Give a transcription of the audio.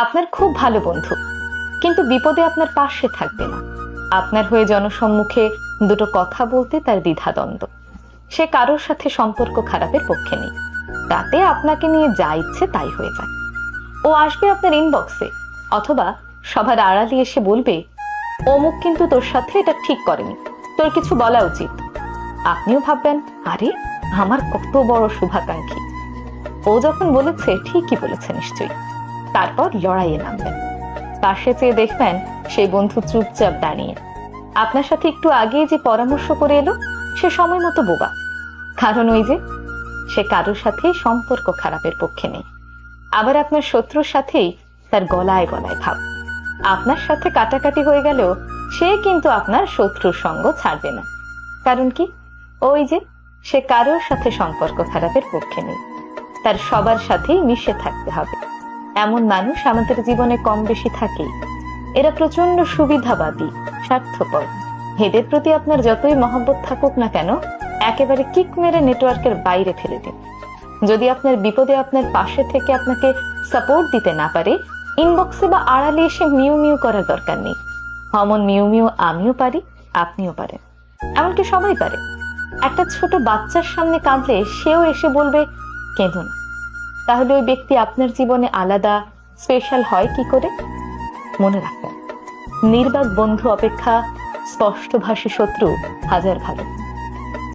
আপনার খুব ভালো বন্ধু, কিন্তু বিপদে আপনার পাশে থাকবে না। আপনার হয়ে জনসম্মুখে দুটো কথা বলতে তার দ্বিধাদ্বন্দ্ব। সে কারোর সাথে সম্পর্ক খারাপের পক্ষে নেই, তাতে আপনাকে নিয়ে যা ইচ্ছে তাই হয়ে যায়। ও আসবে আপনার ইনবক্সে, অথবা সবার আড়ালে এসে বলবে, অমুক কিন্তু তোর সাথে এটা ঠিক করেনি, তোর কিছু বলা উচিত। আপনিও ভাববেন, আরে আমার কত বড় শুভাকাঙ্ক্ষী, ও যখন বলেছে ঠিকই বলেছে নিশ্চয়ই। তারপর লড়াইয়ে নামবেন। পাশে চেয়ে দেখবেন সেই বন্ধু চুপচাপ দাঁড়িয়ে। আপনার সাথে একটু আগে যে পরামর্শ করে এলো সে সময় মতো বোবা, কারণ ওই যে সে কারোর সাথে সম্পর্ক খারাপের পক্ষে নেই। আবার আপনার শত্রুর সাথেই তার গলায় গলায় ভাব। আপনার সাথে কাটাকাটি হয়ে গেলেও সে কিন্তু আপনার শত্রুর সঙ্গ ছাড়বে না। কারণ কি? ওই যে সে কারোর সাথে সম্পর্ক খারাপের পক্ষে নেই, তার সবার সাথেই মিশে থাকতে হবে। এমন মানুষ আমাদের জীবনে কম বেশি থাকেই। এরা প্রচন্ড সুবিধাবাদী, স্বার্থপর। এদের প্রতি আপনার যতই মহব্বত থাকুক না কেন, একেবারে কিক মেরে নেটওয়ার্কের বাইরে ফেলে দিন। যদি আপনার বিপদে আপনার পাশে থেকে আপনাকে সাপোর্ট দিতে না পারে, ইনবক্সে বা আড়ালে এসে মিউ মিউ করার দরকার নেই। অমন মিউ মিউ আমিও পারি, আপনিও পারেন, এমনকি সবাই পারে। একটা ছোট বাচ্চার সামনে কাঁদলে সেও এসে বলবে কেঁদো না। তাহলে ওই ব্যক্তি আপনার জীবনে আলাদা, স্পেশাল হয় কি করে? মনে রাখবেন, নির্বাক বন্ধু অপেক্ষা স্পষ্টভাষী শত্রু হাজার ভালো।